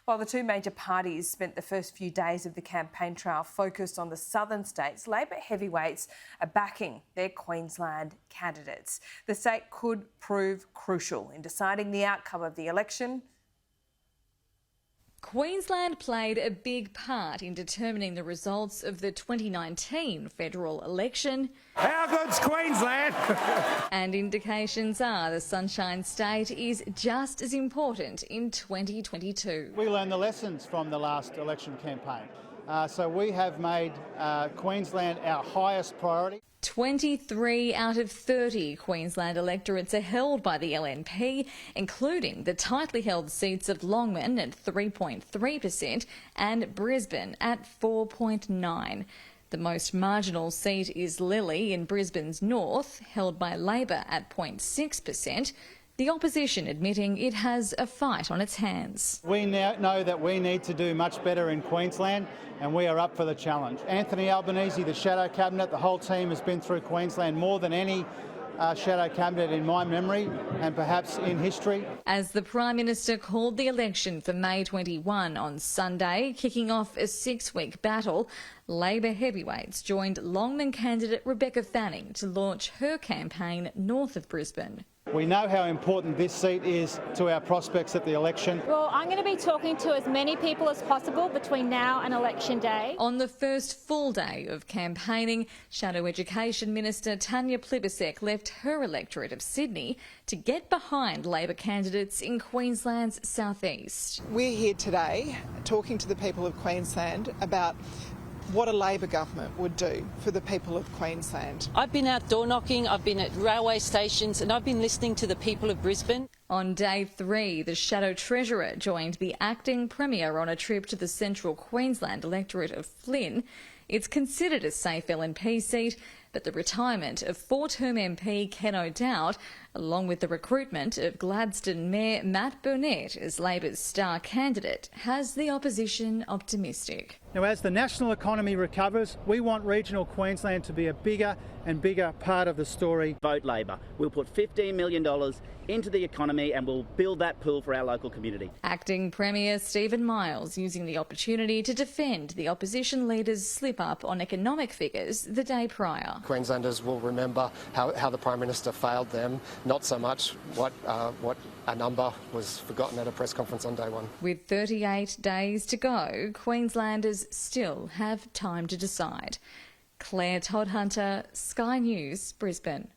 While the two major parties spent the first few days of the campaign trail focused on the southern states, Labor heavyweights are backing their Queensland candidates. The state could prove crucial in deciding the outcome of the election. Queensland played a big part in determining the results of the 2019 federal election. How good's Queensland? And indications are the Sunshine State is just as important in 2022. We learned the lessons from the last election campaign. So we have made Queensland our highest priority. 23 out of 30 Queensland electorates are held by the LNP, including the tightly held seats of Longman at 3.3% and Brisbane at 4.9%. The most marginal seat is Lilley in Brisbane's north, held by Labor at 0.6%. The opposition admitting it has a fight on its hands. We now know that we need to do much better in Queensland, and we are up for the challenge. Anthony Albanese, the Shadow Cabinet, the whole team has been through Queensland more than any Shadow Cabinet in my memory and perhaps in history. As the Prime Minister called the election for May 21 on Sunday, kicking off a 6-week battle, Labor heavyweights joined Longman candidate Rebecca Fanning to launch her campaign north of Brisbane. We know how important this seat is to our prospects at the election. Well, I'm going to be talking to as many people as possible between now and election day. On the first full day of campaigning, Shadow Education Minister Tanya Plibersek left her electorate of Sydney to get behind Labor candidates in Queensland's southeast. We're here today talking to the people of Queensland about what a Labor government would do for the people of Queensland. I've been out door knocking, I've been at railway stations and I've been listening to the people of Brisbane. On day 3, the Shadow Treasurer joined the acting Premier on a trip to the central Queensland electorate of Flynn. It's considered a safe LNP seat, but the retirement of 4-term MP Ken O'Dowd, along with the recruitment of Gladstone Mayor Matt Burnett as Labor's star candidate, has the opposition optimistic. Now, as the national economy recovers, we want regional Queensland to be a bigger and bigger part of the story. Vote Labor. We'll put $15 million into the economy and we'll build that pool for our local community. Acting Premier Stephen Miles using the opportunity to defend the opposition leader's slip-up on economic figures the day prior. Queenslanders will remember how the Prime Minister failed them, not so much what a number was forgotten at a press conference on day 1. With 38 days to go, Queenslanders still have time to decide. Claire Todd-Hunter, Sky News, Brisbane.